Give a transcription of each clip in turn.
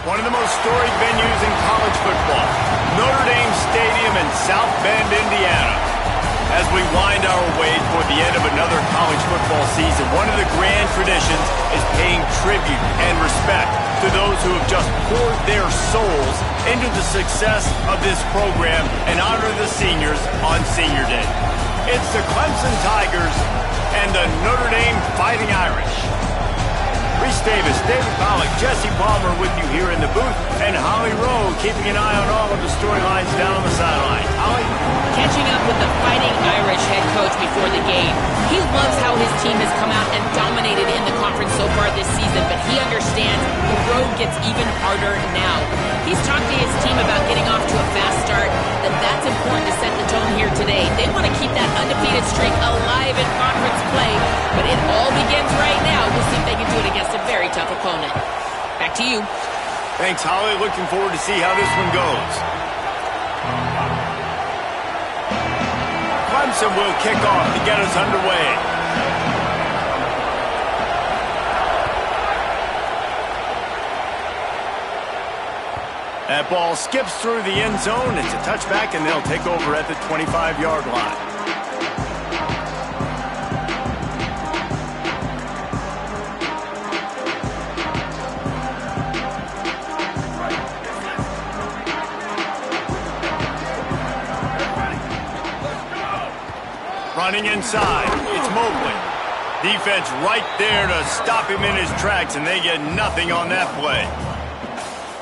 One of the most storied venues in college football, Notre Dame Stadium in South Bend, Indiana. As we wind our way toward the end of another college football season, one of the grand traditions is paying tribute and respect to those who have just poured their souls into the success of this program and honor the seniors on Senior Day. It's the Clemson Tigers and the Notre Dame Fighting Irish. Reese Davis, David Pollack, Jesse Palmer with you here in the booth, and Holly Rowe keeping an eye on all of the storylines down on the sideline. Holly? Catching up with the Fighting Irish head coach before the game. He loves how his team has come out and dominated in the conference so far this season, but he understands the road gets even harder now. He's talked to his team about getting off to a fast start, that's important to set the tone here today. They want to keep that undefeated streak alive in conference play, but it all begins right now. We'll see if they can do it against a very tough opponent. Back to you. Thanks, Holly. Looking forward to see how this one goes. Clemson will kick off to get us underway. That ball skips through the end zone. It's a touchback, and they'll take over at the 25-yard line. Running inside, it's Mobley. Defense right there to stop him in his tracks, and they get nothing on that play.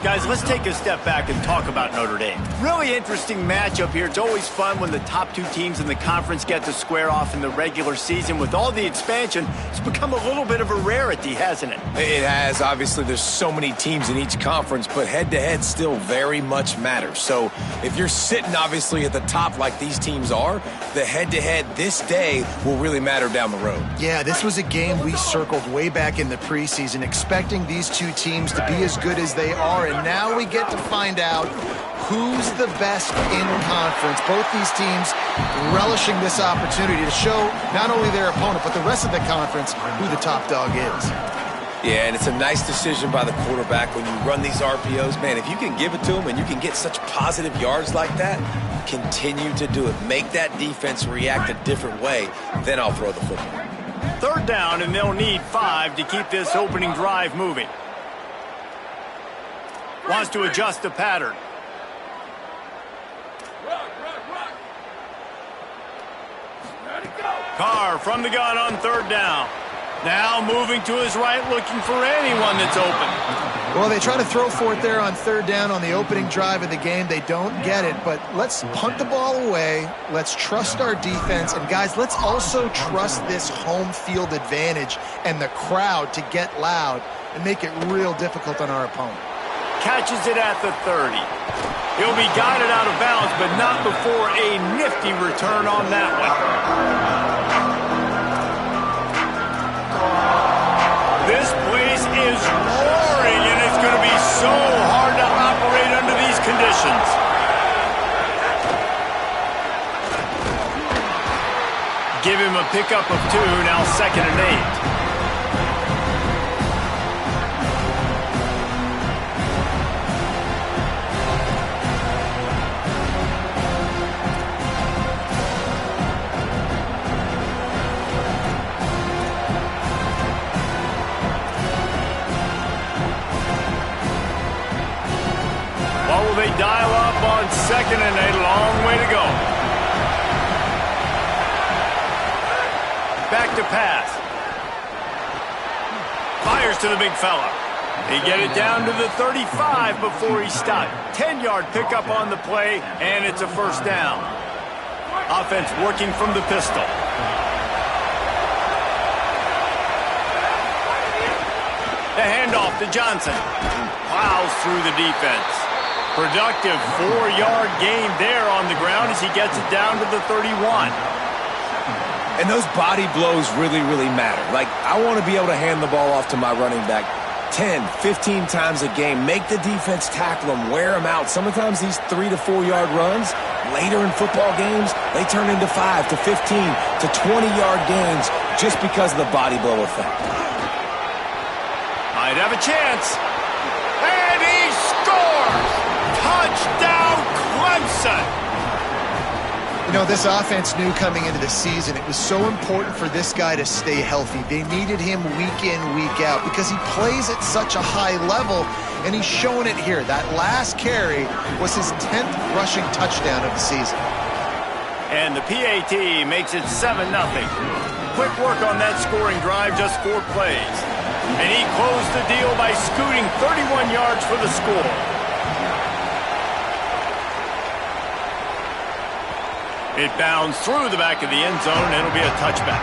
Guys, let's take a step back and talk about Notre Dame. Really interesting matchup here. It's always fun when the top two teams in the conference get to square off in the regular season. With all the expansion, it's become a little bit of a rarity, hasn't it? It has. Obviously, there's so many teams in each conference, but head-to-head still very much matters. So if you're sitting, obviously, at the top like these teams are, the head-to-head this day will really matter down the road. Yeah, this was a game we circled way back in the preseason, expecting these two teams to be as good as they are. And now we get to find out who's the best in conference. Both these teams relishing this opportunity to show not only their opponent, but the rest of the conference who the top dog is. Yeah, and it's a nice decision by the quarterback when you run these RPOs. Man, if you can give it to them and you can get such positive yards like that, continue to do it. Make that defense react a different way, then I'll throw the football. Third down, and they'll need 5 to keep this opening drive moving. Wants to adjust the pattern. Carr from the gun on third down. Now moving to his right, looking for anyone that's open. Well, they try to throw for it there on third down on the opening drive of the game. They don't get it, but let's punt the ball away. Let's trust our defense. And, guys, let's also trust this home field advantage and the crowd to get loud and make it real difficult on our opponent. Catches it at the 30. He'll be guided out of bounds, but not before a nifty return on that one. This place is roaring, and it's going to be so hard to operate under these conditions. Give him a pickup of 2, now 2nd and 8. They dial up on 2nd and 8. Long way to go. Back to pass. Fires to the big fella. They get it down to the 35 before he stopped. 10-yard pickup on the play, and it's a first down. Offense working from the pistol. The handoff to Johnson. Plows through the defense. Productive 4-yard gain there on the ground as he gets it down to the 31. And those body blows really, really matter. Like, I want to be able to hand the ball off to my running back 10, 15 times a game. Make the defense tackle them, wear them out. Sometimes these 3 to 4 yard runs, later in football games, they turn into 5 to 15 to 20-yard gains just because of the body blow effect. Might have a chance. And he scores! Touchdown, Clemson! You know, this offense knew coming into the season it was so important for this guy to stay healthy. They needed him week in, week out because he plays at such a high level, and he's showing it here. That last carry was his 10th rushing touchdown of the season. And the PAT makes it 7-0. Quick work on that scoring drive, just 4 plays. And he closed the deal by scooting 31 yards for the score. It bounds through the back of the end zone, and it'll be a touchback.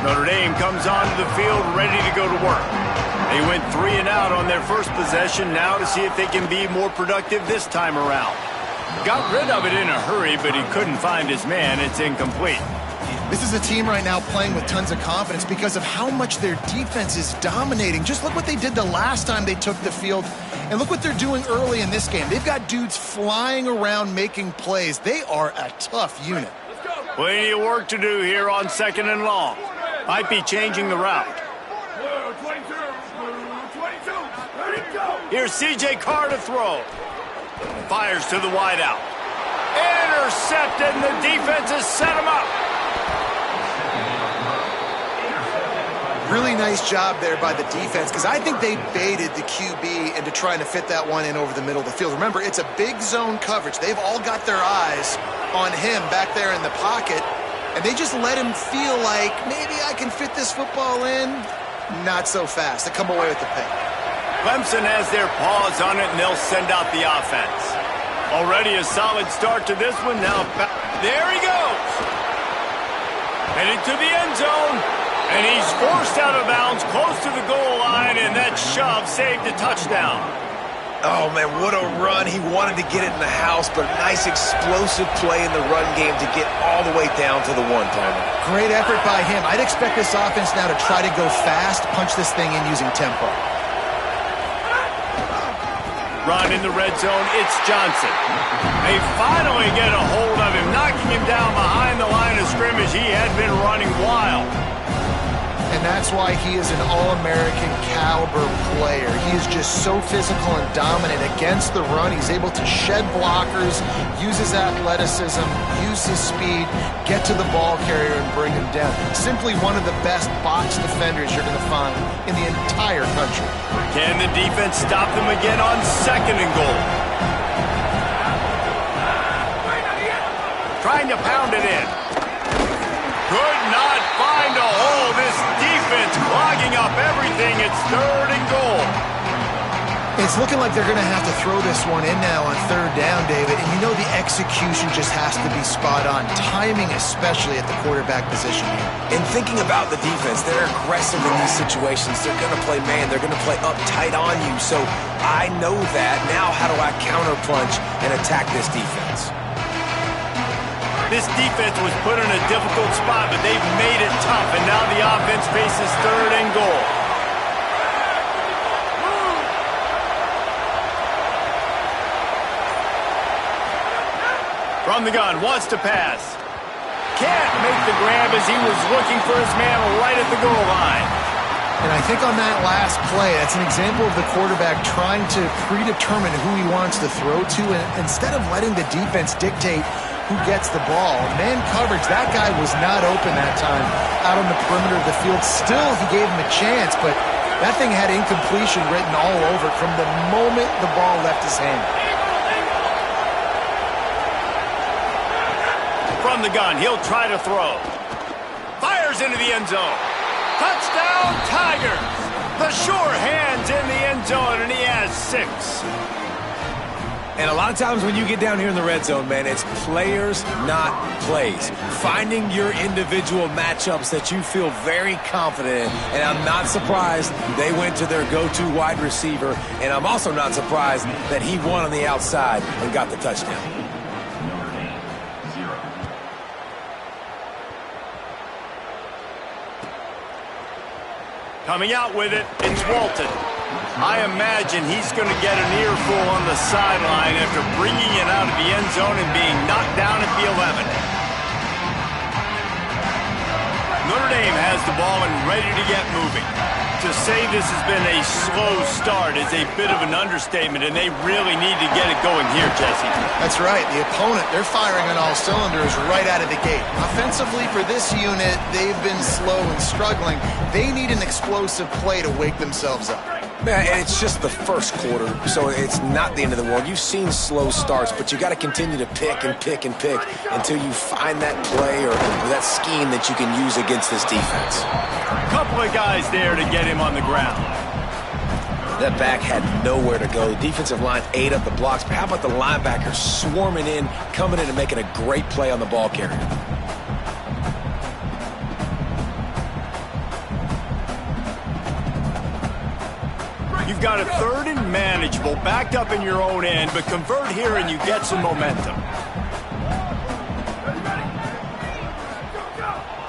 Notre Dame comes onto the field ready to go to work. They went 3 and out on their first possession, now to see if they can be more productive this time around. Got rid of it in a hurry, but he couldn't find his man. It's incomplete. This is a team right now playing with tons of confidence because of how much their defense is dominating. Just look what they did the last time they took the field, and look what they're doing early in this game. They've got dudes flying around making plays. They are a tough unit. Plenty of work to do here on 2nd and long. Might be changing the route. Here's C.J. Carr to throw. Fires to the wideout. Intercepted, and the defense has set him up. Really nice job there by the defense because I think they baited the QB into trying to fit that one in over the middle of the field. Remember, it's a big zone coverage. They've all got their eyes on him back there in the pocket, and they just let him feel like maybe I can fit this football in. Not so fast. They come away with the pick. Clemson has their paws on it, and they'll send out the offense. Already a solid start to this one. Now, there he goes. Headed to the end zone. And he's forced out of bounds close to the goal line, and that shove saved a touchdown. Oh, man, what a run. He wanted to get it in the house, but a nice explosive play in the run game to get all the way down to the one-timer. Great effort by him. I'd expect this offense now to try to go fast, punch this thing in using tempo. Run in the red zone, it's Johnson. They finally get a hold of him, knocking him down behind the line of scrimmage. He had been running wild. And that's why he is an All-American caliber player. He is just so physical and dominant against the run. He's able to shed blockers, use his athleticism, use his speed, get to the ball carrier and bring him down. Simply one of the best box defenders you're going to find in the entire country. Can the defense stop them again on 2nd and goal? Trying to pound it in. Could not find a hole. This defense clogging up everything. It's 3rd and goal. It's looking like they're going to have to throw this one in now on 3rd down, David. And you know the execution just has to be spot on. Timing especially at the quarterback position here. And thinking about the defense, they're aggressive in these situations. They're going to play man. They're going to play up tight on you. So I know that. Now how do I counterpunch and attack this defense? This defense was put in a difficult spot, but they've made it tough, and now the offense faces 3rd and goal. From the gun, wants to pass. Can't make the grab as he was looking for his man right at the goal line. And I think on that last play, that's an example of the quarterback trying to predetermine who he wants to throw to, and instead of letting the defense dictate who gets the ball. Man coverage, that guy was not open that time out on the perimeter of the field. Still, he gave him a chance, but that thing had incompletion written all over it from the moment the ball left his hand. From the gun, he'll try to throw. Fires into the end zone. Touchdown, Tigers! The sure hands in the end zone, and he has 6. And a lot of times when you get down here in the red zone, man, it's players, not plays. Finding your individual matchups that you feel very confident in. And I'm not surprised they went to their go-to wide receiver. And I'm also not surprised that he won on the outside and got the touchdown. Coming out with it, it's Walton. I imagine he's going to get an earful on the sideline after bringing it out of the end zone and being knocked down at the 11. Notre Dame has the ball and ready to get moving. To say this has been a slow start is a bit of an understatement, and they really need to get it going here, Jesse. That's right. The opponent, they're firing on all cylinders right out of the gate. Offensively, for this unit, they've been slow and struggling. They need an explosive play to wake themselves up. Man, and it's just the first quarter, so it's not the end of the world. You've seen slow starts, but you got to continue to pick and pick and pick until you find that play or that scheme that you can use against this defense. Couple of guys there to get him on the ground. That back had nowhere to go. The defensive line ate up the blocks, but how about the linebackers swarming in, coming in and making a great play on the ball carrier? You've got a third and manageable, backed up in your own end, but convert here and you get some momentum.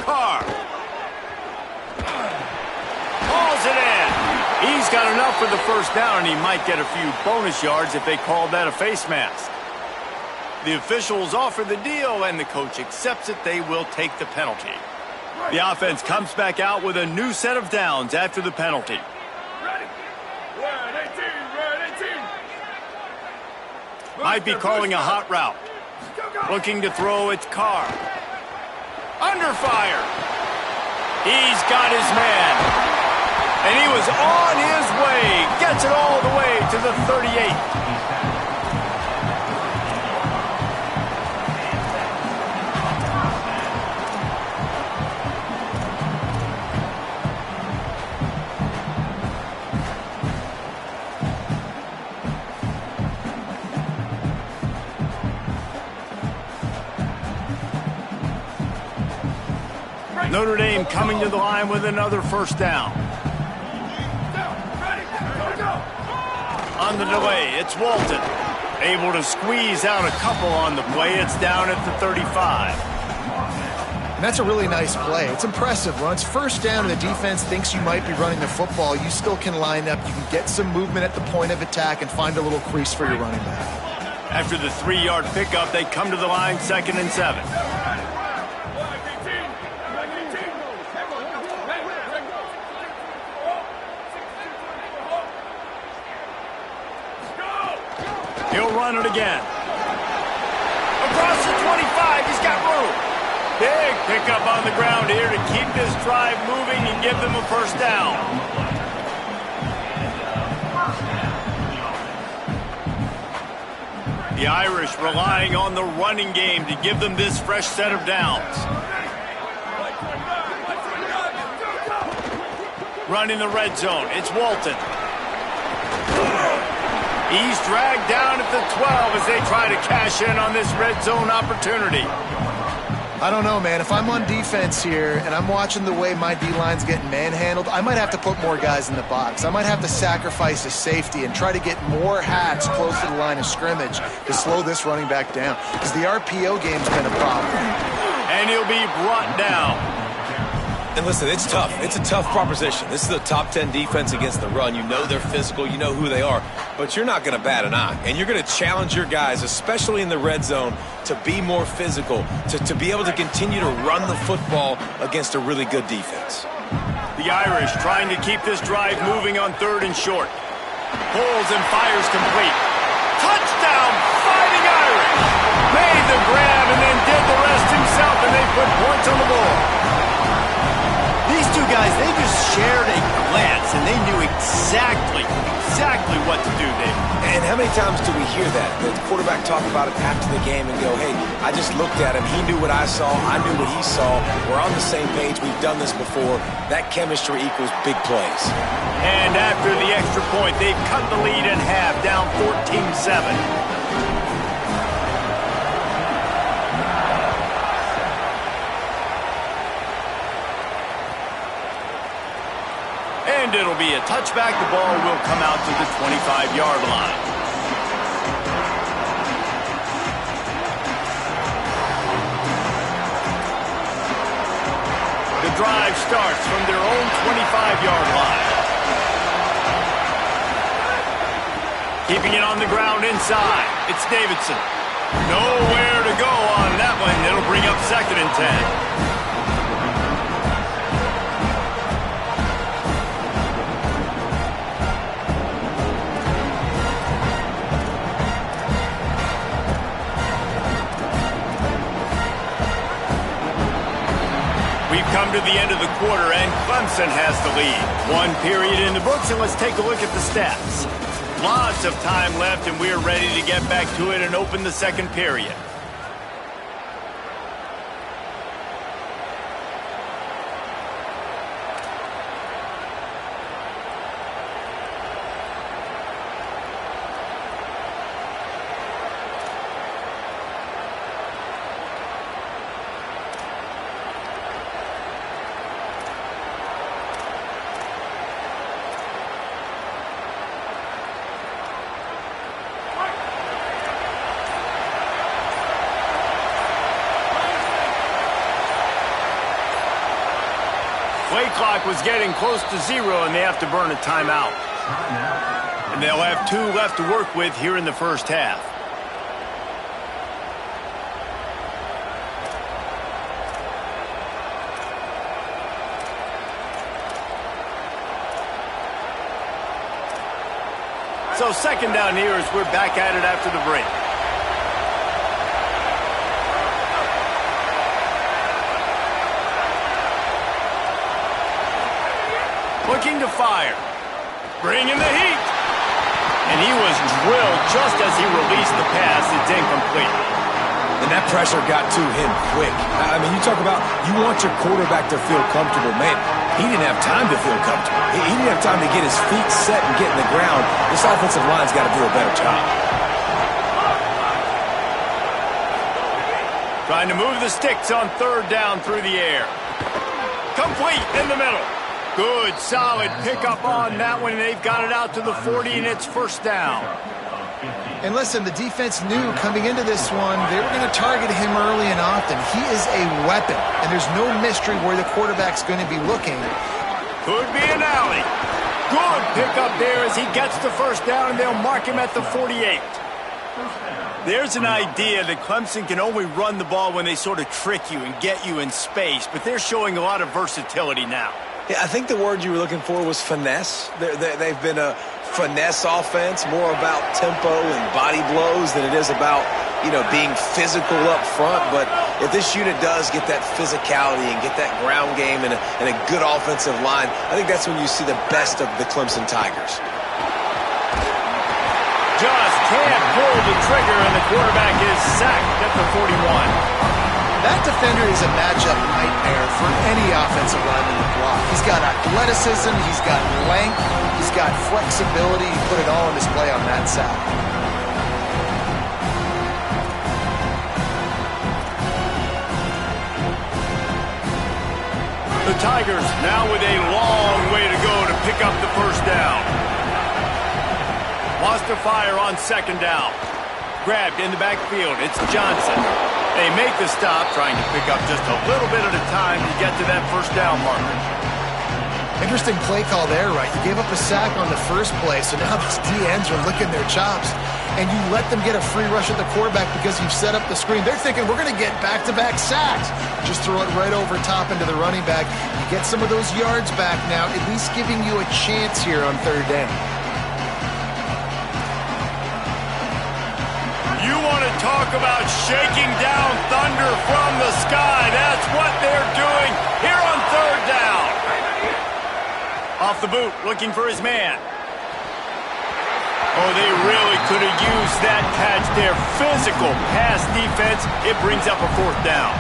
Carr. Hauls it in. He's got enough for the first down, and he might get a few bonus yards if they called that a face mask. The officials offer the deal, and the coach accepts it. They will take the penalty. The offense comes back out with a new set of downs after the penalty. Might be calling a hot route. Looking to throw, it's Carr. Under fire. He's got his man. And he was on his way. Gets it all the way to the 38. Notre Dame coming to the line with another first down. On the delay, it's Walton. Able to squeeze out a couple on the play. It's down at the 35. And that's a really nice play. It's impressive. When it's first down and the defense thinks you might be running the football, you still can line up. You can get some movement at the point of attack and find a little crease for your running back. After the 3-yard pickup, they come to the line 2nd and 7. He'll run it again. Across the 25, he's got room. Big pickup on the ground here to keep this drive moving and give them a first down. The Irish relying on the running game to give them this fresh set of downs. Running the red zone, it's Walton. He's dragged down at the 12 as they try to cash in on this red zone opportunity. I don't know, man. If I'm on defense here and I'm watching the way my D-line's getting manhandled, I might have to put more guys in the box. I might have to sacrifice a safety and try to get more hats close to the line of scrimmage to slow this running back down, because the RPO game's been a problem. And he'll be brought down. And listen, it's tough. It's a tough proposition. This is a top 10 defense against the run. You know they're physical. You know who they are. But you're not going to bat an eye. And you're going to challenge your guys, especially in the red zone, to be more physical, to be able to continue to run the football against a really good defense. The Irish trying to keep this drive moving on 3rd and short. Pulls and fires complete. Touchdown, Fighting Irish! Made the grab and then did the rest himself, and they put points on the board. These two guys, they just shared a glance, and they knew exactly what to do, Dave. And how many times do we hear that? The quarterback talk about it after the game and go, hey, I just looked at him. He knew what I saw. I knew what he saw. We're on the same page. We've done this before. That chemistry equals big plays. And after the extra point, they've cut the lead in half, down 14-7. and it'll be a touchback. The ball will come out to the 25-yard line. The drive starts from their own 25-yard line. Keeping it on the ground inside. It's Davidson. Nowhere to go on that one. It'll bring up 2nd and 10. We've come to the end of the quarter, and Clemson has the lead. 1 period in the books, and let's take a look at the stats. Lots of time left, and we're ready to get back to it and open the 2nd period. Play clock was getting close to 0, and they have to burn a timeout. And they'll have 2 left to work with here in the first half. So 2nd down here as we're back at it after the break. Looking to fire. Bringing the heat. And he was drilled just as he released the pass. It's incomplete. And that pressure got to him quick. I mean, you talk about you want your quarterback to feel comfortable. Man, he didn't have time to feel comfortable. He didn't have time to get his feet set and get in the ground. This offensive line's got to do a better job. Trying to move the sticks on 3rd down through the air. Complete in the middle. Good, solid pickup on that one, and they've got it out to the 40, and it's 1st down. And listen, the defense knew coming into this one, they were going to target him early and often. He is a weapon, and there's no mystery where the quarterback's going to be looking. Could be an alley. Good pickup there as he gets the 1st down, and they'll mark him at the 48. There's an idea that Clemson can only run the ball when they sort of trick you and get you in space, but they're showing a lot of versatility now. Yeah, I think the word you were looking for was finesse. They've been a finesse offense, more about tempo and body blows than it is about, being physical up front. But if this unit does get that physicality and get that ground game and a good offensive line, I think that's when you see the best of the Clemson Tigers. Just can't pull the trigger, and the quarterback is sacked at the 41. That defender is a matchup nightmare for any offensive lineman to block. He's got athleticism, he's got length, he's got flexibility. He put it all on display on that sack. The Tigers now with a long way to go to pick up the 1st down. Wants to fire on 2nd down. Grabbed in the backfield. It's Johnson. They make the stop, trying to pick up just a little bit at a time to get to that 1st down marker. Interesting play call there, right? You gave up a sack on the first play, so now these D-ends are licking their chops. And you let them get a free rush at the quarterback because you've set up the screen. They're thinking, we're going to get back-to-back sacks. Just throw it right over top into the running back. You get some of those yards back now, at least giving you a chance here on 3rd down. You want to talk about shaking down thunder from the sky. That's what they're doing here on 3rd down. Off the boot, looking for his man. Oh, they really could have used that catch there. Physical pass defense. It brings up a 4th down.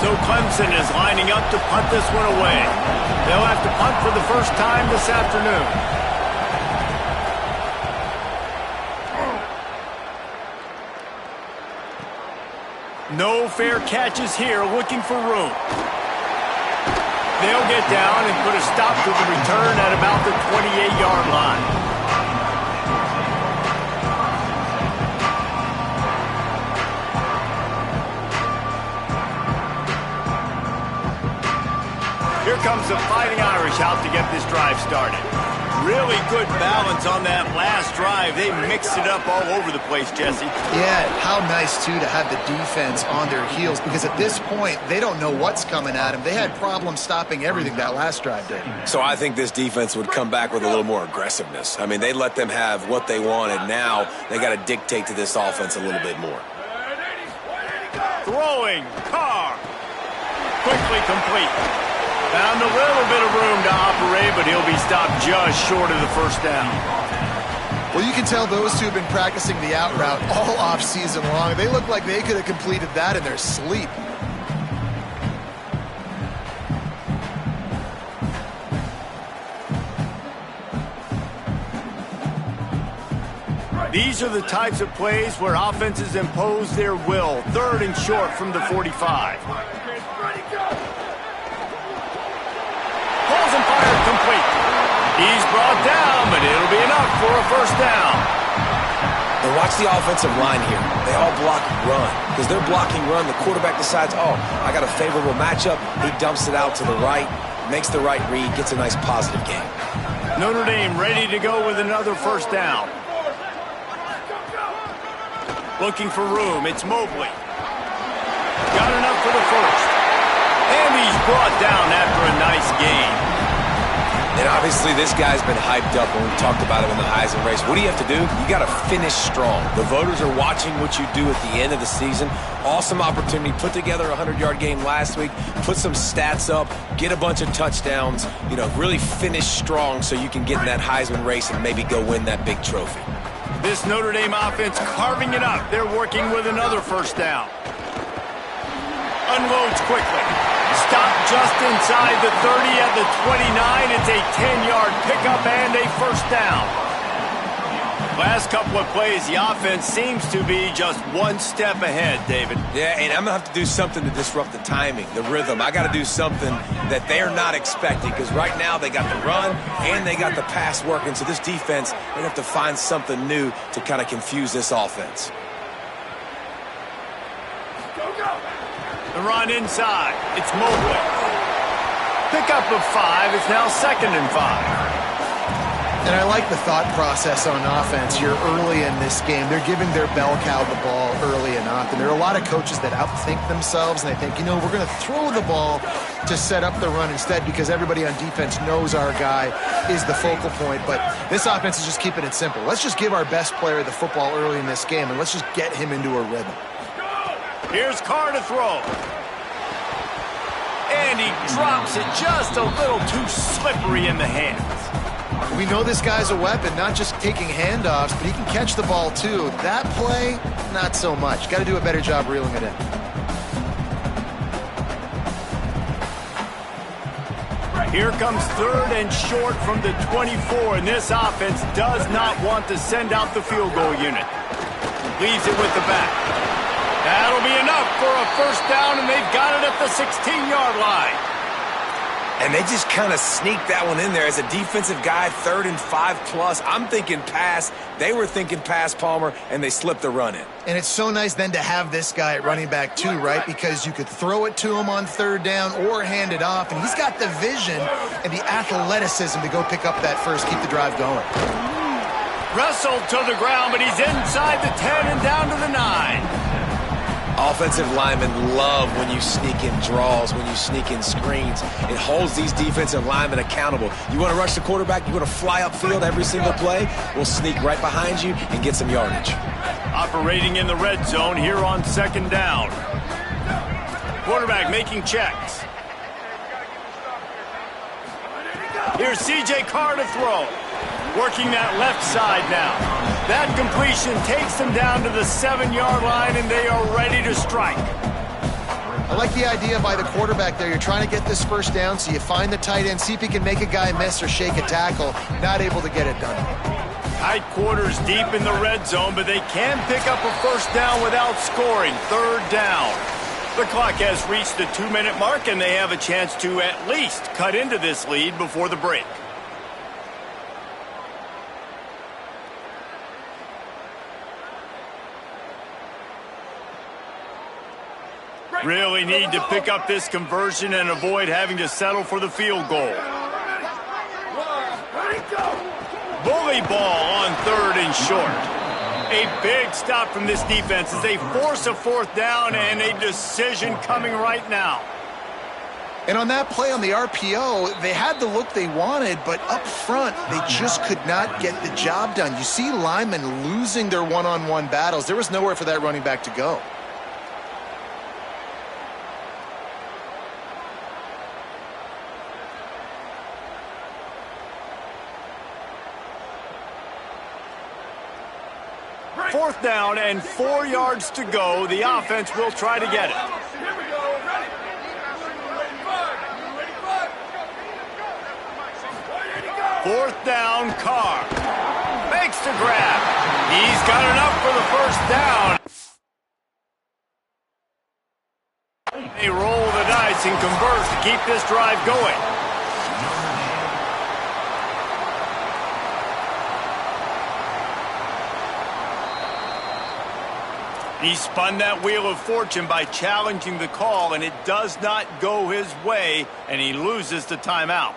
So Clemson is lining up to punt this one away. They'll have to punt for the first time this afternoon. No fair catches here, looking for room. They'll get down and put a stop to the return at about the 28-yard line. Here comes the Fighting Irish out to get this drive started. Really good balance on that last drive. They mixed it up all over the place, Jesse. Yeah, how nice, too, to have the defense on their heels, because at this point, they don't know what's coming at them. They had problems stopping everything that last drive did. So I think this defense would come back with a little more aggressiveness. I mean, they let them have what they wanted. Now they got to dictate to this offense a little bit more. Throwing, Carr. Quickly complete. Found a little bit of room to operate, but he'll be stopped just short of the first down. Well, you can tell those two have been practicing the out route all off season long. They look like they could have completed that in their sleep. These are the types of plays where offenses impose their will. 3rd and short from the 45. Pulls and fired complete. He's brought down, but it'll be enough for a first down. And watch the offensive line here. They all block run. Because they're blocking run, the quarterback decides, oh, I got a favorable matchup. He dumps it out to the right, makes the right read, gets a nice positive gain. Notre Dame ready to go with another first down. Looking for room. It's Mobley. Got enough for the first. And he's brought down after a nice gain. And obviously this guy's been hyped up when we talked about him in the Heisman race. What do you have to do? You got to finish strong. The voters are watching what you do at the end of the season. Awesome opportunity. Put together a 100-yard game last week. Put some stats up. Get a bunch of touchdowns. You know, really finish strong so you can get in that Heisman race and maybe go win that big trophy. This Notre Dame offense carving it up. They're working with another first down. Unloads quickly. Stopped just inside the 30 at the 29. It's a 10-yard pickup and a first down. Last couple of plays, the offense seems to be just one step ahead, David. Yeah, and I'm going to have to do something to disrupt the timing, the rhythm. I got to do something that they're not expecting, because right now they got the run and they got the pass working. So this defense, they're going to have to find something new to kind of confuse this offense. The run inside. It's Mobley. Pickup of 5. It's now 2nd and 5. And I like the thought process on offense here early in this game. They're giving their bell cow the ball early and often. There are a lot of coaches that outthink themselves, and they think, you know, we're going to throw the ball to set up the run instead, because everybody on defense knows our guy is the focal point. But this offense is just keeping it simple. Let's just give our best player the football early in this game, and let's just get him into a rhythm. Here's Carr to throw. And he drops it just a little too slippery in the hands. We know this guy's a weapon, not just taking handoffs, but he can catch the ball too. That play, not so much. Got to do a better job reeling it in. Here comes 3rd and short from the 24, and this offense does not want to send out the field goal unit. Leaves it with the back. That'll be enough for a first down, and they've got it at the 16-yard line. And they just kind of sneaked that one in there as a defensive guy, 3rd and 5+. I'm thinking pass. They were thinking pass, Palmer, and they slipped the run in. And it's so nice then to have this guy at running back too, right? Because you could throw it to him on 3rd down or hand it off, and he's got the vision and the athleticism to go pick up that first, keep the drive going. Wrestled to the ground, but he's inside the 10 and down to the 9. Offensive linemen love when you sneak in draws, when you sneak in screens. It holds these defensive linemen accountable. You want to rush the quarterback, you want to fly upfield every single play, we'll sneak right behind you and get some yardage. Operating in the red zone here on 2nd down. Quarterback making checks. Here's C.J. Carr to throw. Working that left side now. That completion takes them down to the 7-yard line, and they are ready to strike. I like the idea by the quarterback there. You're trying to get this first down, so you find the tight end, see if he can make a guy miss or shake a tackle. Not able to get it done. Tight quarters deep in the red zone, but they can pick up a first down without scoring. 3rd down. The clock has reached the 2-minute mark, and they have a chance to at least cut into this lead before the break. Really need to pick up this conversion and avoid having to settle for the field goal. Bully ball on 3rd and short. A big stop from this defense as they force a 4th down, and a decision coming right now. And on that play on the RPO, they had the look they wanted, but up front, they just could not get the job done. You see linemen losing their one-on-one battles. There was nowhere for that running back to go. Fourth down and 4 yards to go. The offense will try to get it. Fourth down, Carr. Makes the grab. He's got enough for the first down. They roll the dice and convert to keep this drive going. He spun that wheel of fortune by challenging the call, and it does not go his way, and he loses the timeout.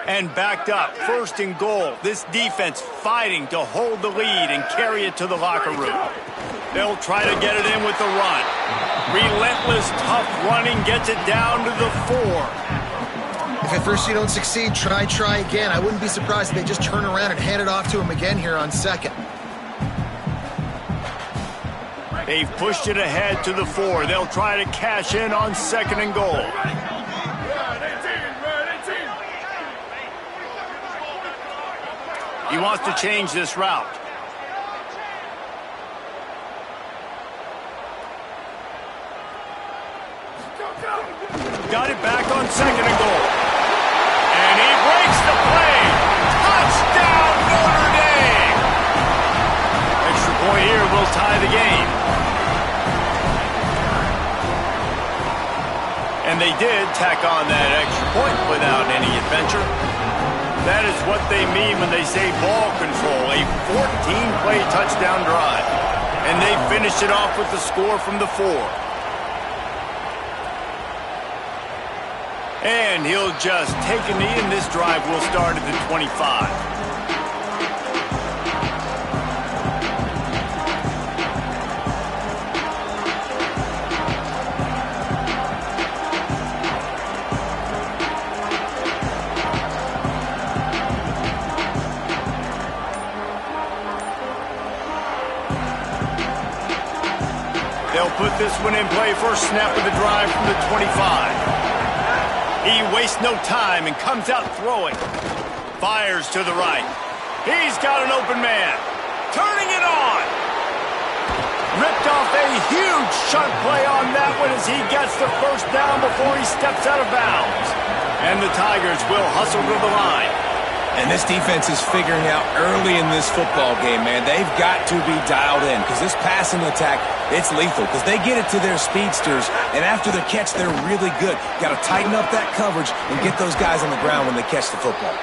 And backed up, 1st and goal. This defense fighting to hold the lead and carry it to the locker room. They'll try to get it in with the run. Relentless, tough running gets it down to the 4. If at first you don't succeed, try again. I wouldn't be surprised if they just turn around and hand it off to him again here on 2nd. They've pushed it ahead to the 4. They'll try to cash in on 2nd and goal. He wants to change this route. Got it back on 2nd and goal. And he breaks the play. Touchdown, Notre Dame! Extra point here will tie the game. And they did tack on that extra point without any adventure. That is what they mean when they say ball control. A 14-play touchdown drive. And they finished it off with the score from the 4. And he'll just take a knee, and this drive will start at the 25. They'll put this one in play, first snap of the drive from the 25. He wastes no time and comes out throwing. Fires to the right. He's got an open man. Turning it on. Ripped off a huge chunk play on that one as he gets the first down before he steps out of bounds. And the Tigers will hustle to the line. And this defense is figuring out early in this football game, man. They've got to be dialed in because this passing attack, it's lethal because they get it to their speedsters, and after the catch, they're really good. Got to tighten up that coverage and get those guys on the ground when they catch the football.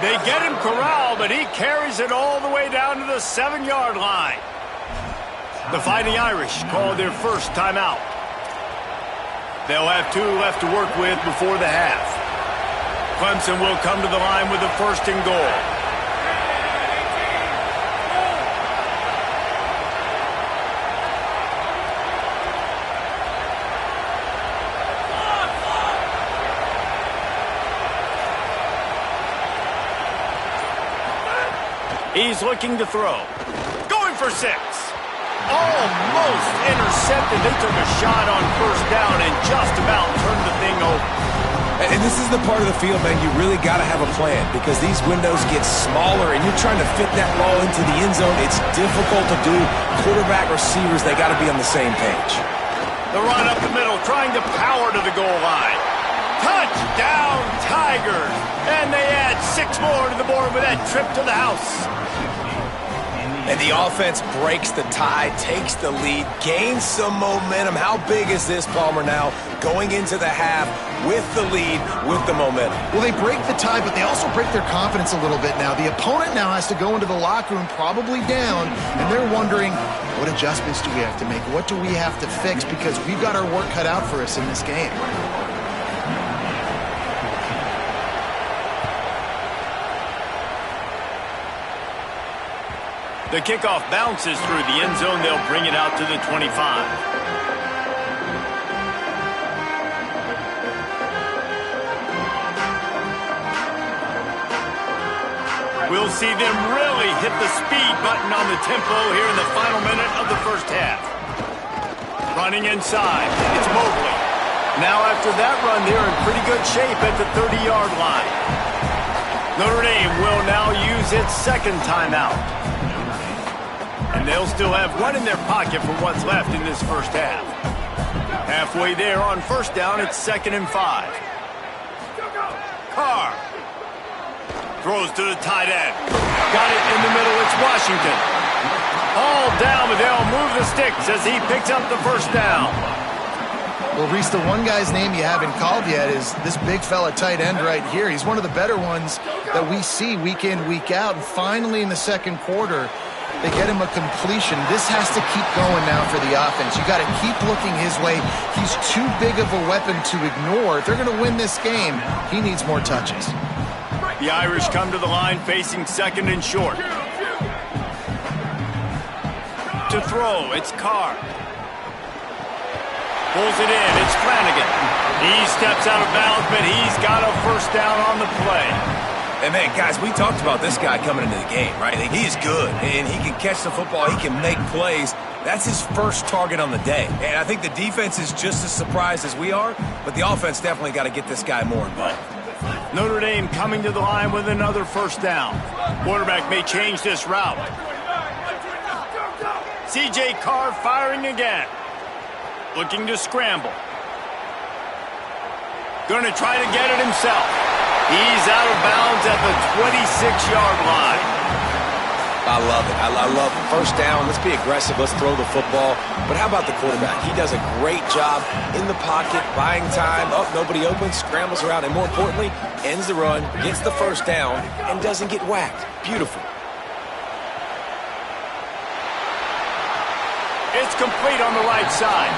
They get him corralled, but he carries it all the way down to the 7-yard line. The Fighting Irish call their first timeout. They'll have 2 left to work with before the half. Clemson will come to the line with the 1st and goal. He's looking to throw. Going for 6. Almost intercepted. They took a shot on first down and just about turned the thing over. And this is the part of the field, man, you really got to have a plan because these windows get smaller and you're trying to fit that ball into the end zone. It's difficult to do. Quarterback, receivers, they got to be on the same page. The run up the middle, trying to power to the goal line. Touchdown, Tigers! And they add 6 more to the board with that trip to the house. And the offense breaks the tie, takes the lead, gains some momentum. How big is this, Palmer, now? Going into the half with the lead, with the momentum. Well, they break the tie, but they also break their confidence a little bit now. The opponent now has to go into the locker room probably down, and they're wondering, what adjustments do we have to make? What do we have to fix? Because we've got our work cut out for us in this game. The kickoff bounces through the end zone. They'll bring it out to the 25. We'll see them really hit the speed button on the tempo here in the final minute of the first half. Running inside. It's Mobley. Now after that run, they're in pretty good shape at the 30-yard line. Notre Dame will now use its second timeout. And they'll still have one in their pocket for what's left in this first half. Halfway there on first down, it's 2nd and 5. Carr throws to the tight end. Got it in the middle, it's Washington. All down, but they'll move the sticks as he picks up the first down. Well, Reese, the one guy's name you haven't called yet is this big fella tight end right here. He's one of the better ones that we see week in, week out. And finally in the second quarter, they get him a completion. This has to keep going now for the offense. You got to keep looking his way. He's too big of a weapon to ignore. If they're going to win this game, he needs more touches. The Irish come to the line facing 2nd and short. To throw, it's Carr. Pulls it in, it's Flanagan. He steps out of bounds, but he's got a first down on the play. And, man, guys, we talked about this guy coming into the game, right? He is good, and he can catch the football. He can make plays. That's his first target on the day. And I think the defense is just as surprised as we are, but the offense definitely got to get this guy more involved. Notre Dame coming to the line with another first down. Quarterback may change this route. C.J. Carr firing again. Looking to scramble. Going to try to get it himself. He's out of bounds at the 26-yard line. I love it. I love it. First down, let's be aggressive. Let's throw the football. But how about the quarterback? He does a great job in the pocket, buying time. Oh, nobody open, scrambles around, and more importantly, ends the run, gets the first down, and doesn't get whacked. Beautiful. It's complete on the right side.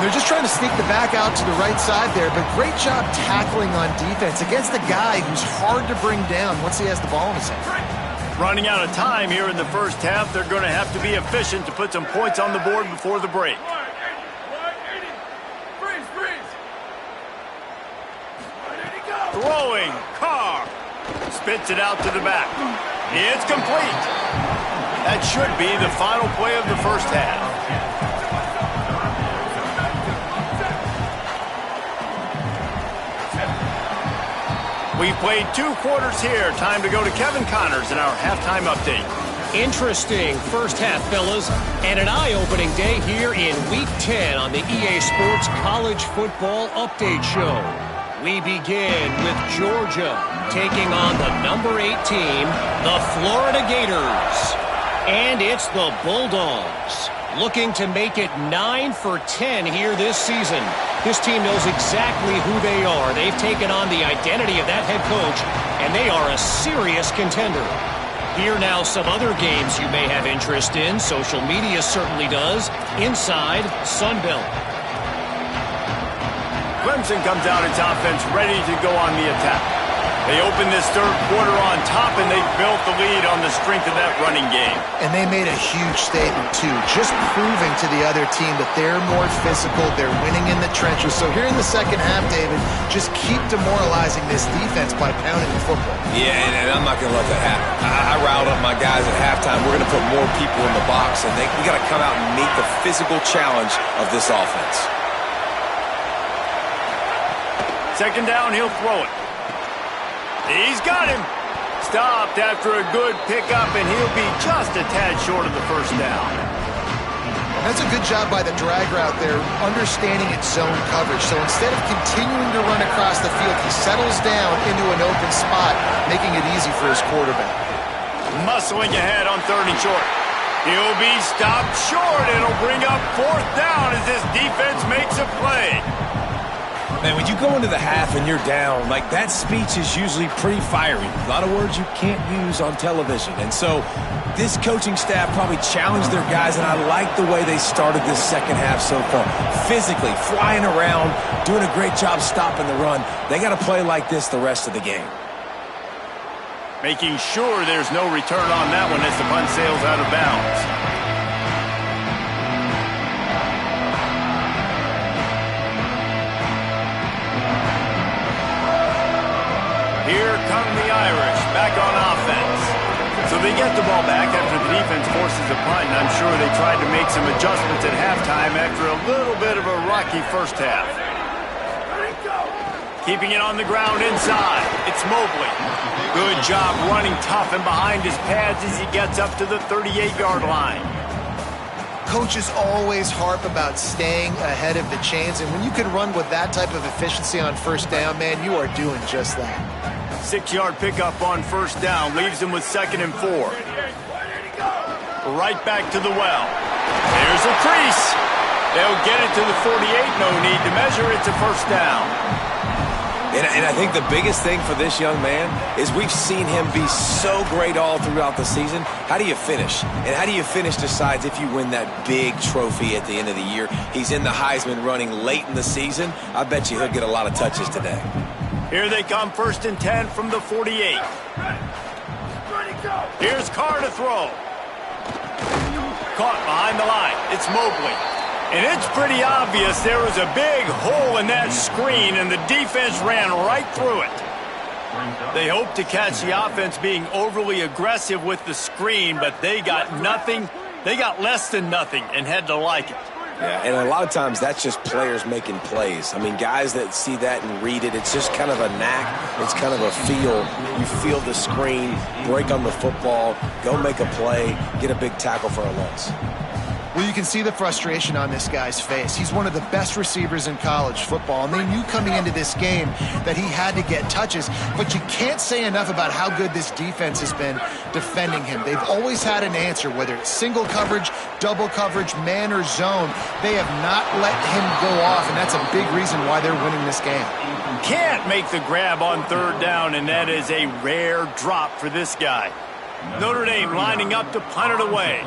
They're just trying to sneak the back out to the right side there, but great job tackling on defense against a guy who's hard to bring down once he has the ball in his hand. Running out of time here in the first half, they're going to have to be efficient to put some points on the board before the break. Throwing, Carr spits it out to the back. It's complete. That should be the final play of the first half. We've played 2 quarters here. Time to go to Kevin Connors in our halftime update. Interesting first half, fellas, and an eye-opening day here in Week 10 on the EA Sports College Football Update Show. We begin with Georgia taking on the number 8 team, the Florida Gators. And it's the Bulldogs, looking to make it 9 for 10 here this season. This team knows exactly who they are. They've taken on the identity of that head coach, and they are a serious contender. Here now some other games you may have interest in. Social media certainly does. Inside Sunbelt. Clemson comes out its offense ready to go on the attack. They opened this third quarter on top, and they built the lead on the strength of that running game. And they made a huge statement, too, just proving to the other team that they're more physical, they're winning in the trenches. So here in the second half, David, just keep demoralizing this defense by pounding the football. Yeah, and I'm not going to let that happen. I riled up my guys at halftime. We're going to put more people in the box, and we got to come out and meet the physical challenge of this offense. Second down, he'll throw it. He's got him. Stopped after a good pickup, and he'll be just a tad short of the first down. That's a good job by the drag route there, understanding its zone coverage. So instead of continuing to run across the field, he settles down into an open spot, making it easy for his quarterback. Muscling ahead on 3rd and short. He'll be stopped short. It'll bring up 4th down as this defense makes a play. Man, when you go into the half and you're down, like, that speech is usually pretty fiery. A lot of words you can't use on television. And so this coaching staff probably challenged their guys, and I like the way they started this second half so far. Physically, flying around, doing a great job stopping the run. They got to play like this the rest of the game. Making sure there's no return on that one as the punt sails out of bounds. Here come the Irish back on offense. So they get the ball back after the defense forces a punt, and I'm sure they tried to make some adjustments at halftime after a little bit of a rocky first half. Keeping it on the ground inside. It's Mobley. Good job running tough and behind his pads as he gets up to the 38-yard line. Coaches always harp about staying ahead of the chains, and when you can run with that type of efficiency on first down, man, you are doing just that. 6-yard pickup on first down leaves him with 2nd and 4. Right back to the well. There's a crease. They'll get it to the 48. No need to measure. It's a first down. And I think the biggest thing for this young man is we've seen him be so great all throughout the season. How do you finish? And how do you finish decides if you win that big trophy at the end of the year. He's in the Heisman running late in the season. I bet you he'll get a lot of touches today. Here they come, 1st and 10 from the 48. Here's Carr to throw. Caught behind the line. It's Mobley. And it's pretty obvious there was a big hole in that screen, and the defense ran right through it. They hoped to catch the offense being overly aggressive with the screen, but they got nothing. They got less than nothing and had to like it. Yeah, and a lot of times that's just players making plays. I mean, guys that see that and read it, it's just kind of a knack. It's kind of a feel. You feel the screen, break on the football, go make a play, get a big tackle for a loss. Well, you can see the frustration on this guy's face. He's one of the best receivers in college football, and they knew coming into this game that he had to get touches, but you can't say enough about how good this defense has been defending him. They've always had an answer, whether it's single coverage, double coverage, man or zone. They have not let him go off, and that's a big reason why they're winning this game. Can't make the grab on 3rd down, and that is a rare drop for this guy. Notre Dame lining up to punt it away.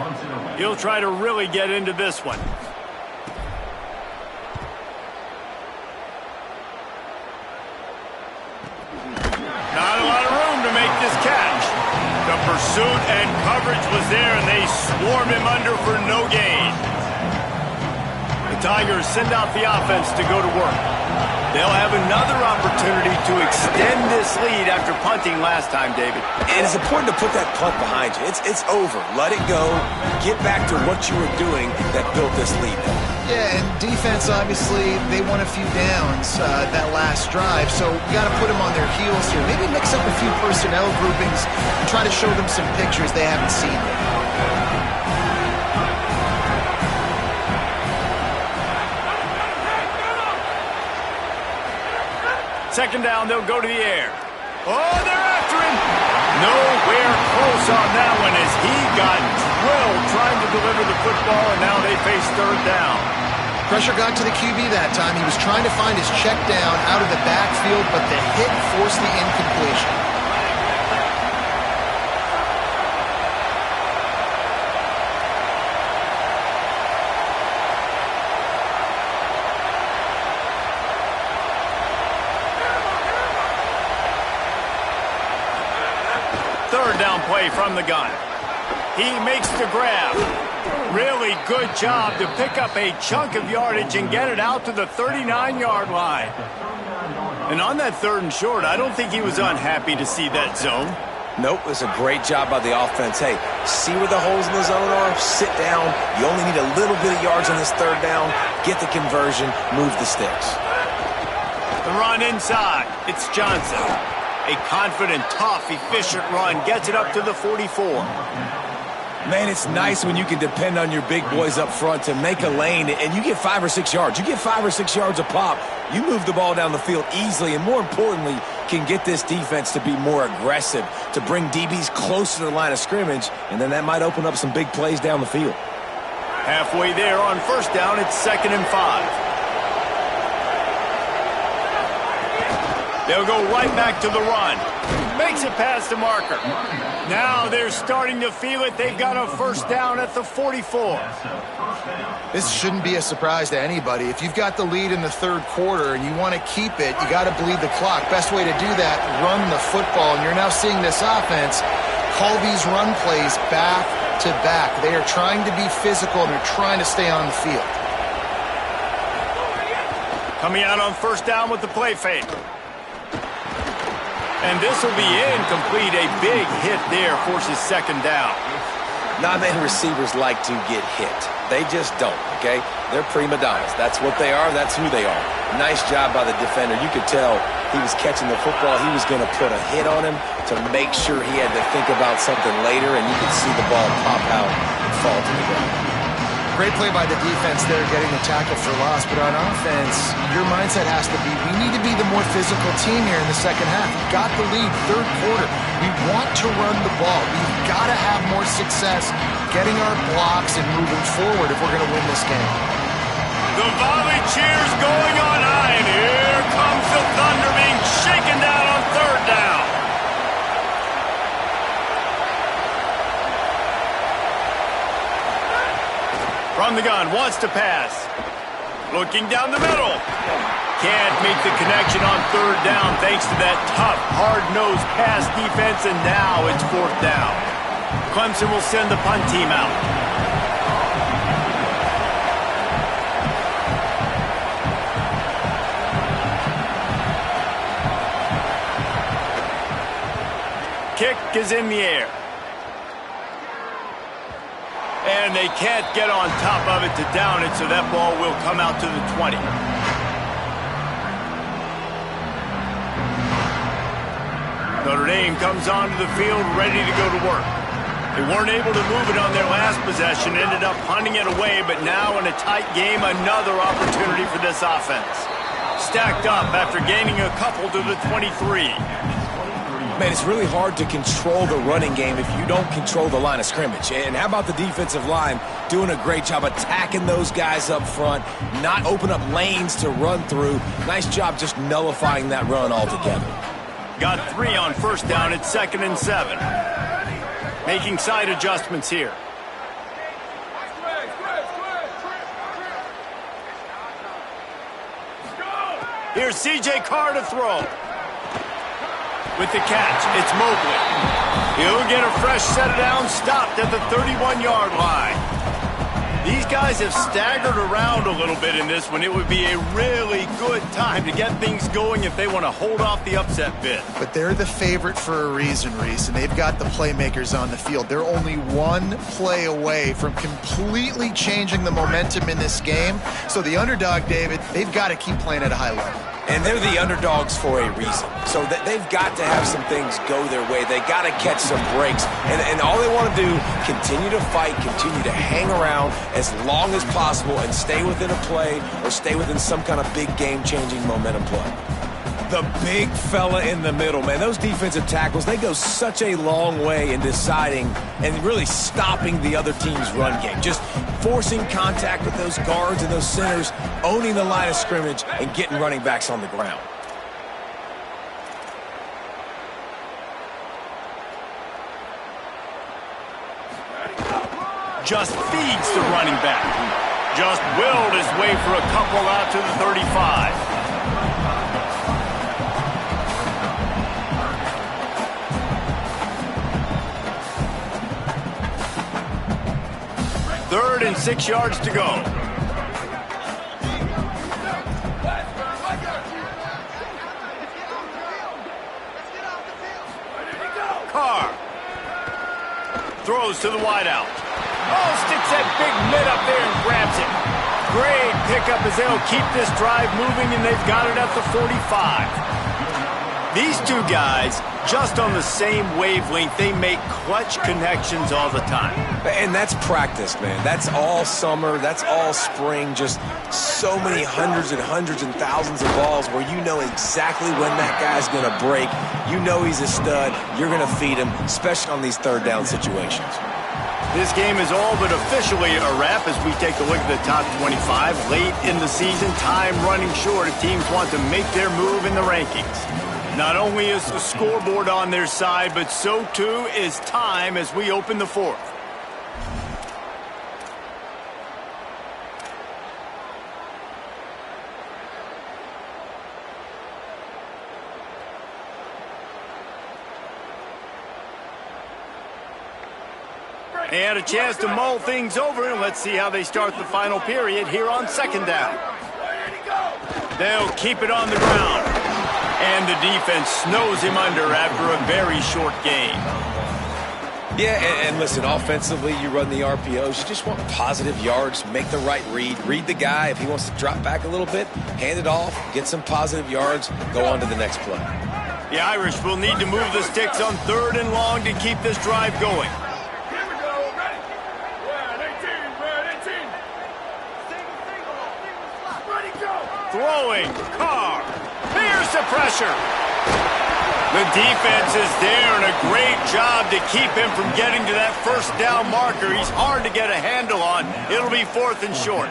He'll try to really get into this one. Not a lot of room to make this catch. The pursuit and coverage was there, and they swarmed him under for no gain. The Tigers send out the offense to go to work. They'll have another opportunity to extend this lead after punting last time, David. And it's important to put that punt behind you. It's over. Let it go. Get back to what you were doing that built this lead. Yeah, and defense, obviously, they won a few downs that last drive, so we got to put them on their heels here. Maybe mix up a few personnel groupings and try to show them some pictures they haven't seen yet. 2nd down, they'll go to the air. Oh, they're after him. Nowhere close on that one as he got drilled trying to deliver the football, and now they face 3rd down. Pressure got to the QB that time. He was trying to find his check down out of the backfield, but the hit forced the incompletion. Play from the gun. He makes the grab. Really good job to pick up a chunk of yardage and get it out to the 39-yard line. And on that 3rd and short, I don't think he was unhappy to see that zone. Nope, it was a great job by the offense. Hey, see where the holes in the zone are? Sit down. You only need a little bit of yards on this 3rd down. Get the conversion. Move the sticks. The run inside. It's Johnson. A confident, tough, efficient run gets it up to the 44. Man, it's nice when you can depend on your big boys up front to make a lane, and you get 5 or 6 yards. You get 5 or 6 yards a pop. You move the ball down the field easily, and more importantly, can get this defense to be more aggressive, to bring DBs closer to the line of scrimmage, and then that might open up some big plays down the field. Halfway there on first down, it's 2nd and 5. They'll go right back to the run. Makes it past the marker. Now they're starting to feel it. They've got a first down at the 44. This shouldn't be a surprise to anybody. If you've got the lead in the third quarter and you want to keep it, you got to bleed the clock. Best way to do that, run the football. And you're now seeing this offense call these run plays back to back. They are trying to be physical and they're trying to stay on the field. Coming out on first down with the play fake. And this will be incomplete. A big hit there forces 2nd down. Not many receivers like to get hit. They just don't, okay? They're prima donnas. That's what they are. That's who they are. Nice job by the defender. You could tell he was catching the football. He was going to put a hit on him to make sure he had to think about something later, and you could see the ball pop out and fall to the ground. Great play by the defense there, getting the tackle for loss. But on offense, your mindset has to be, we need to be the more physical team here in the second half. We've got the lead, third quarter. We want to run the ball. We've got to have more success getting our blocks and moving forward if we're going to win this game. The volley cheers going on high, and here comes the Thunder being shaken down on third down. From the gun, wants to pass. Looking down the middle. Can't make the connection on third down thanks to that tough, hard-nosed pass defense, and now it's 4th down. Clemson will send the punt team out. Kick is in the air. And they can't get on top of it to down it, so that ball will come out to the 20. Notre Dame comes onto the field ready to go to work. They weren't able to move it on their last possession, ended up punting it away, but now in a tight game, another opportunity for this offense. Stacked up after gaining a couple to the 23. Man, it's really hard to control the running game if you don't control the line of scrimmage. And how about the defensive line doing a great job attacking those guys up front, not open up lanes to run through. Nice job just nullifying that run altogether. Got 3 on first down at 2nd and 7. Making side adjustments here. Here's C.J. Carr to throw. With the catch, it's Mobley. He'll get a fresh set it down, stopped at the 31-yard line. These guys have staggered around a little bit in this one. It would be a really good time to get things going if they want to hold off the upset bid. But they're the favorite for a reason, Reese, and they've got the playmakers on the field. They're only one play away from completely changing the momentum in this game. So the underdog, David, they've got to keep playing at a high level. And they're the underdogs for a reason. So they've got to have some things go their way. They got to catch some breaks. And all they want to do, continue to fight, continue to hang around as long as possible and stay within a play or stay within some kind of big game-changing momentum play. The big fella in the middle, man. Those defensive tackles, they go such a long way in deciding and really stopping the other team's run game. Just forcing contact with those guards and those centers, owning the line of scrimmage, and getting running backs on the ground. Just feeds the running back. Just willed his way for a couple out to the 35. Third and 6 yards to go. Carr throws to the wideout. Oh, sticks that big mid up there and grabs it. Great pickup as they'll keep this drive moving, and they've got it at the 45. These two guys just on the same wavelength. They make clutch connections all the time. And that's practice, man. That's all summer. That's all spring. Just so many hundreds and thousands of balls where you know exactly when that guy's going to break. You know he's a stud. You're going to feed him, especially on these third down situations. This game is all but officially a wrap as we take a look at the top 25. Late in the season, time running short as teams want to make their move in the rankings. Not only is the scoreboard on their side, but so too is time as we open the fourth. And a chance to mull things over, and let's see how they start the final period here on second down. They'll keep it on the ground. And the defense snows him under after a very short game. Yeah, and listen, offensively, you run the RPOs. You just want positive yards, make the right read. Read the guy. If he wants to drop back a little bit, hand it off, get some positive yards, go on to the next play. The Irish will need to move the sticks on 3rd and long to keep this drive going. Throwing, Carr, here's the pressure. The defense is there, and a great job to keep him from getting to that first down marker. He's hard to get a handle on. It'll be 4th and short.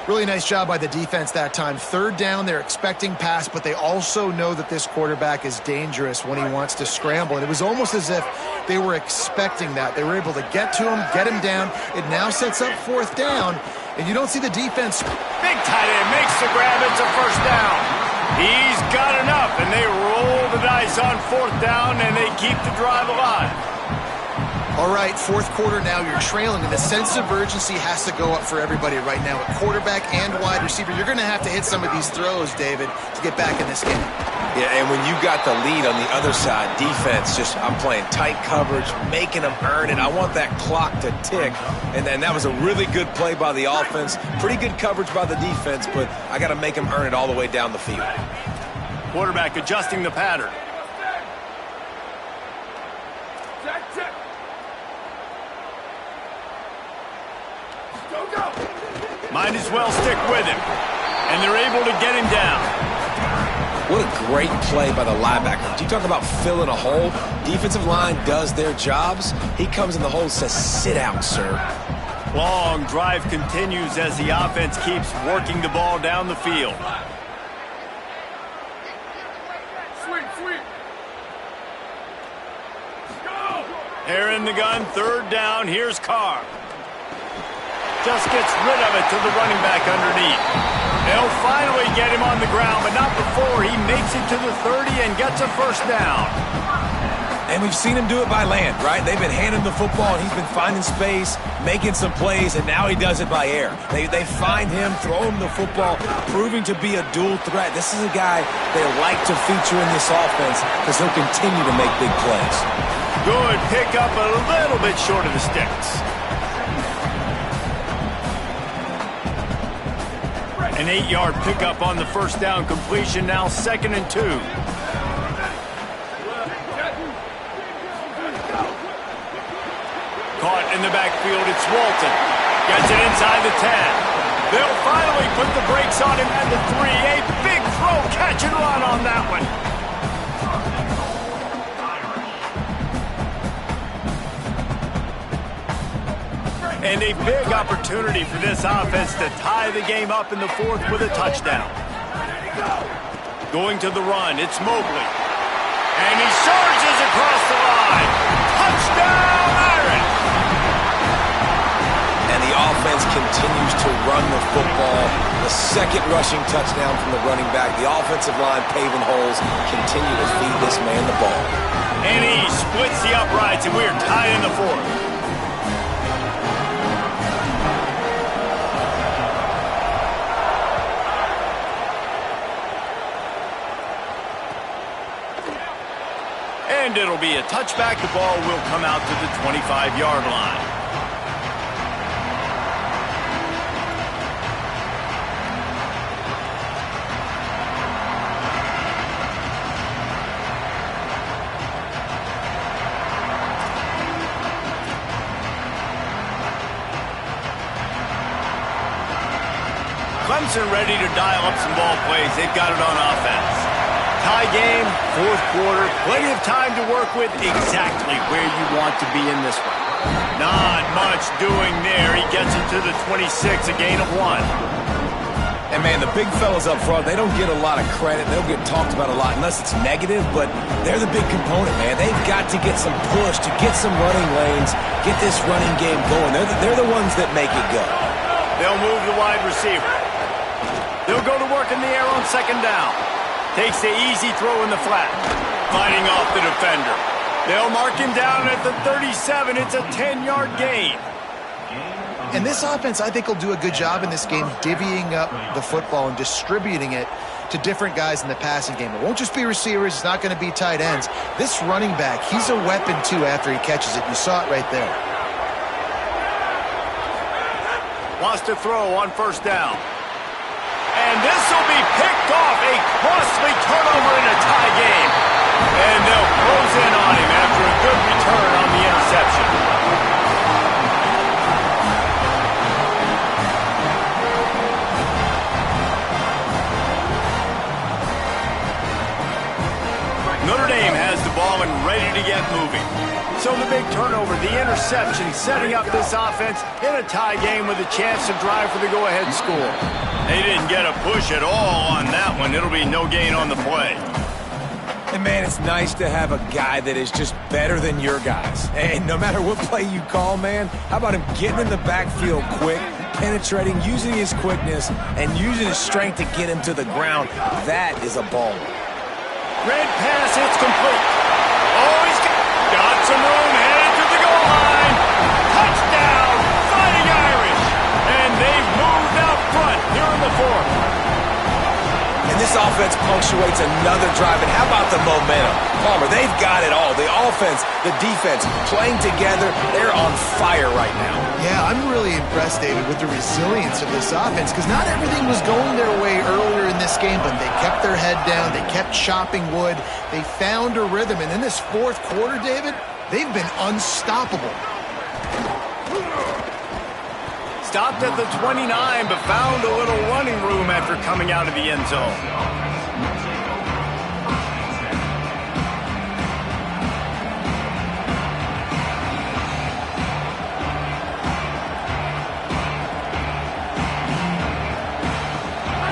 Really nice job by the defense that time. 3rd down, they're expecting pass, but they also know that this quarterback is dangerous when he wants to scramble. And it was almost as if they were expecting that. They were able to get to him, get him down. It now sets up 4th down, and you don't see the defense. Big tight end makes the grab. It's a first down. He's got enough, and they roll the dice on 4th down, and they keep the drive alive. All right, 4th quarter now, you're trailing, and the sense of urgency has to go up for everybody right now. At quarterback and wide receiver, you're going to have to hit some of these throws, David, to get back in this game. Yeah, and when you got the lead on the other side, defense, I'm playing tight coverage, making them earn it. I want that clock to tick, and then that was a really good play by the offense. Pretty good coverage by the defense, but I got to make them earn it all the way down the field. Quarterback adjusting the pattern. Might as well stick with him. And they're able to get him down. What a great play by the linebacker. You talk about filling a hole. Defensive line does their jobs. He comes in the hole and says, sit out, sir. Long drive continues as the offense keeps working the ball down the field. Sweep. Here in the gun, 3rd down. Here's Carr. Just gets rid of it to the running back underneath. They'll finally get him on the ground, but not before he makes it to the 30 and gets a first down. And we've seen him do it by land, right? They've been handing the football, and he's been finding space, making some plays, and now he does it by air. They find him, throw him the football, proving to be a dual threat. This is a guy they like to feature in this offense because he'll continue to make big plays. Good pickup, a little bit short of the sticks. An 8-yard pickup on the first down completion, now 2nd and 2. Caught in the backfield, it's Walton. Gets it inside the 10. They'll finally put the brakes on him at the 3. A big throw, catch and run on that one. And a big opportunity for this offense to tie the game up in the 4th with a touchdown. Going to the run, it's Mobley. And he surges across the line. Touchdown, Irish! And the offense continues to run the football. The 2nd rushing touchdown from the running back. The offensive line paving holes. Continue to feed this man the ball. And he splits the uprights, and we're tied in the 4th. And it'll be a touchback. The ball will come out to the 25-yard line. Clemson ready to dial up some ball plays. They've got it on offense. Tie game, fourth quarter, plenty of time to work with, exactly where you want to be in this one. Not much doing there. He gets it to the 26, a gain of 1. And, man, the big fellas up front, they don't get a lot of credit. They don't get talked about a lot unless it's negative, but they're the big component, man. They've got to get some push, to get some running lanes, get this running game going. They're the ones that make it go. They'll move the wide receiver. They'll go to work in the air on second down. Takes the easy throw in the flat. Fighting off the defender. They'll mark him down at the 37. It's a 10-yard gain. And this offense, I think, will do a good job in this game divvying up the football and distributing it to different guys in the passing game. It won't just be receivers. It's not going to be tight ends. This running back, he's a weapon, too, after he catches it. You saw it right there. Wants to throw on first down. And this will be picked off. A costly turnover in a tie game. And they'll close in on him after a good return on the interception. Notre Dame has the ball and ready to get moving. So the big turnover, the interception, setting up this offense in a tie game with a chance to drive for the go-ahead score. They didn't get a push at all on that one. It'll be no gain on the play. And, man, it's nice to have a guy that is just better than your guys. And no matter what play you call, man, how about him getting in the backfield quick, penetrating, using his quickness, and using his strength to get him to the ground. That is a ball. Red pass, it's complete. Oh, he's got some room, headed to the goal line. Touchdown, Fighting Irish. And they've moved out front here in the fourth. And this offense punctuates another drive. And how about the momentum? Palmer, they've got it all. The offense, the defense, playing together. They're on fire right now. Yeah, I'm really impressed, David, with the resilience of this offense, because not everything was going their way earlier in this game, but they kept their head down. They kept chopping wood. They found a rhythm. And in this fourth quarter, David, they've been unstoppable. Stopped at the 29, but found a little running room after coming out of the end zone.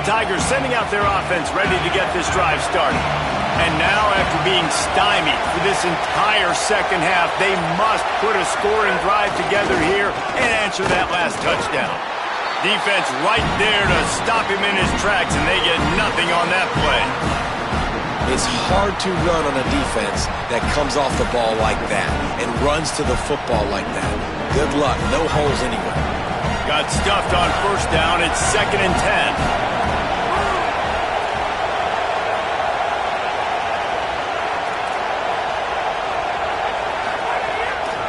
Tigers sending out their offense ready to get this drive started. And now, after being stymied for this entire second half, they must put a scoring drive together here and answer that last touchdown. Defense right there to stop him in his tracks, and they get nothing on that play. It's hard to run on a defense that comes off the ball like that and runs to the football like that. Good luck. No holes anywhere. Got stuffed on first down. It's 2nd and 10.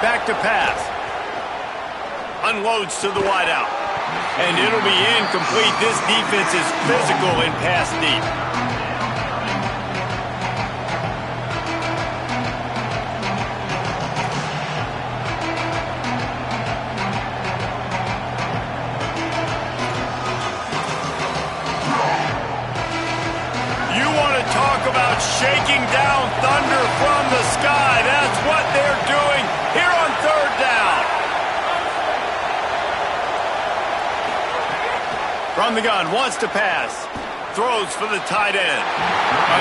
Back to pass. Unloads to the wideout. And it'll be incomplete. This defense is physical in pass deep. You want to talk about shaking down thunder from the sky. That's what they're doing here on third down. From the gun, wants to pass. Throws for the tight end.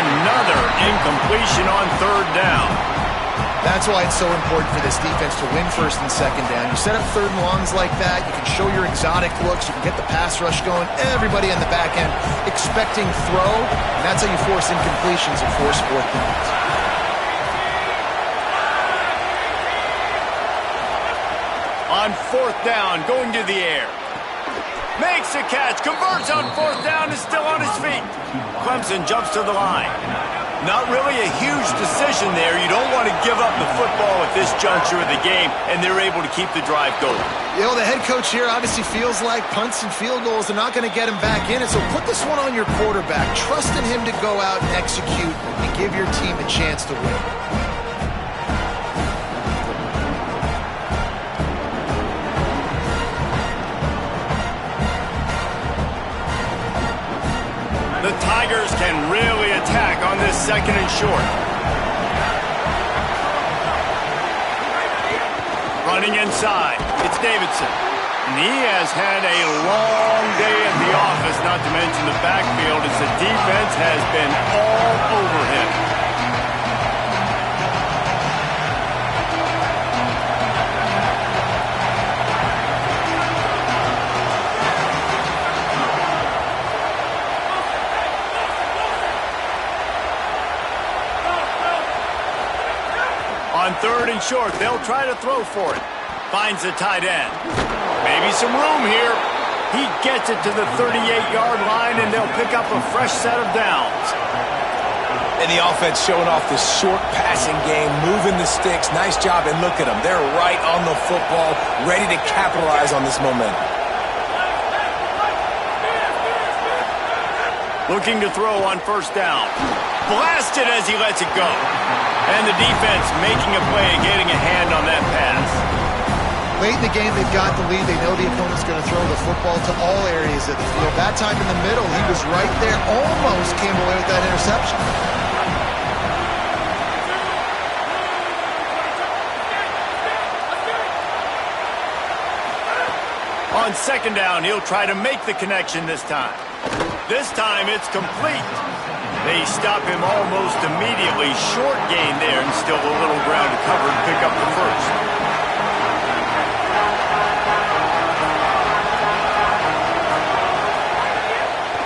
Another incompletion on third down. That's why it's so important for this defense to win first and second down. You set up third and longs like that, you can show your exotic looks, you can get the pass rush going, everybody on the back end expecting throw, and that's how you force incompletions and force fourth downs. On fourth down, going to the air. Makes a catch, converts on fourth down, is still on his feet. Clemson jumps to the line. Not really a huge decision there. You don't want to give up the football at this juncture of the game, and they're able to keep the drive going. You know, the head coach here obviously feels like punts and field goals are not going to get him back in it, so put this one on your quarterback. Trust in him to go out and execute and give your team a chance to win. on this 2nd and short. Running inside, it's Davidson. And he has had a long day at the office, not to mention the backfield, as the defense has been all over him. On 3rd and short, they'll try to throw for it. Finds the tight end. Maybe some room here. He gets it to the 38-yard line, and they'll pick up a fresh set of downs. And the offense showing off this short passing game, moving the sticks. Nice job, and look at them. They're right on the football, ready to capitalize on this momentum. Looking to throw on 1st down. Blasted as he lets it go. And the defense making a play and getting a hand on that pass. Late in the game, they've got the lead. They know the opponent's going to throw the football to all areas of the field. That time in the middle, he was right there. Almost came away with that interception. On 2nd down, he'll try to make the connection this time. This time, it's complete. They stop him almost immediately. Short gain there, and still a little ground to cover to pick up the 1st.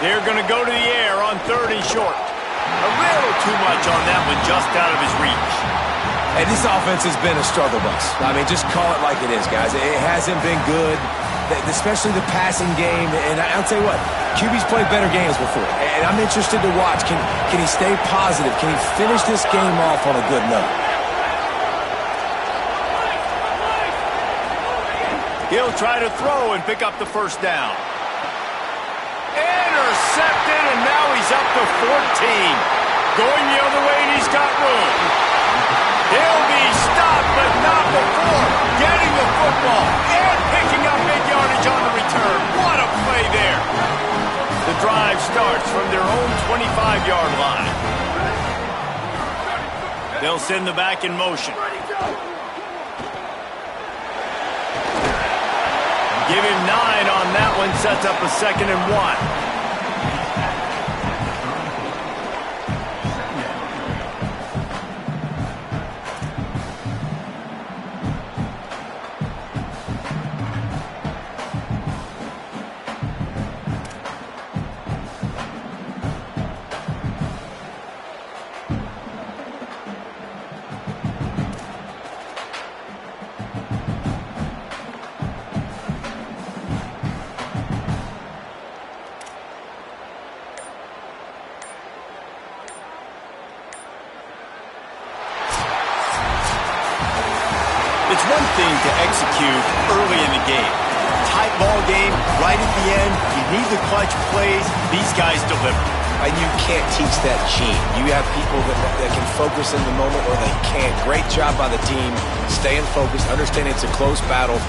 They're going to go to the air on 3rd and short. A little too much on that one, just out of his reach. And this offense has been a struggle bus. I mean, just call it like it is, guys. It hasn't been good, especially the passing game. And I'll tell you what, QB's played better games before. And I'm interested to watch. Can he stay positive? Can he finish this game off on a good note? He'll try to throw and pick up the 1st down. Intercepted, and now he's up to 14. Going the other way, and he's got room. He'll be stopped, but not before getting the football and picking up big yardage on the return. What a play there. The drive starts from their own 25-yard line. They'll send the back in motion. Give him 9 on that one, sets up a 2nd and 1. It's one thing to execute early in the game. Tight ball game, right at the end, you need the clutch plays. These guys deliver. And you can't teach that gene. You have people that can focus in the moment or they can't. Great job by the team, staying focused, understanding it's a close battle.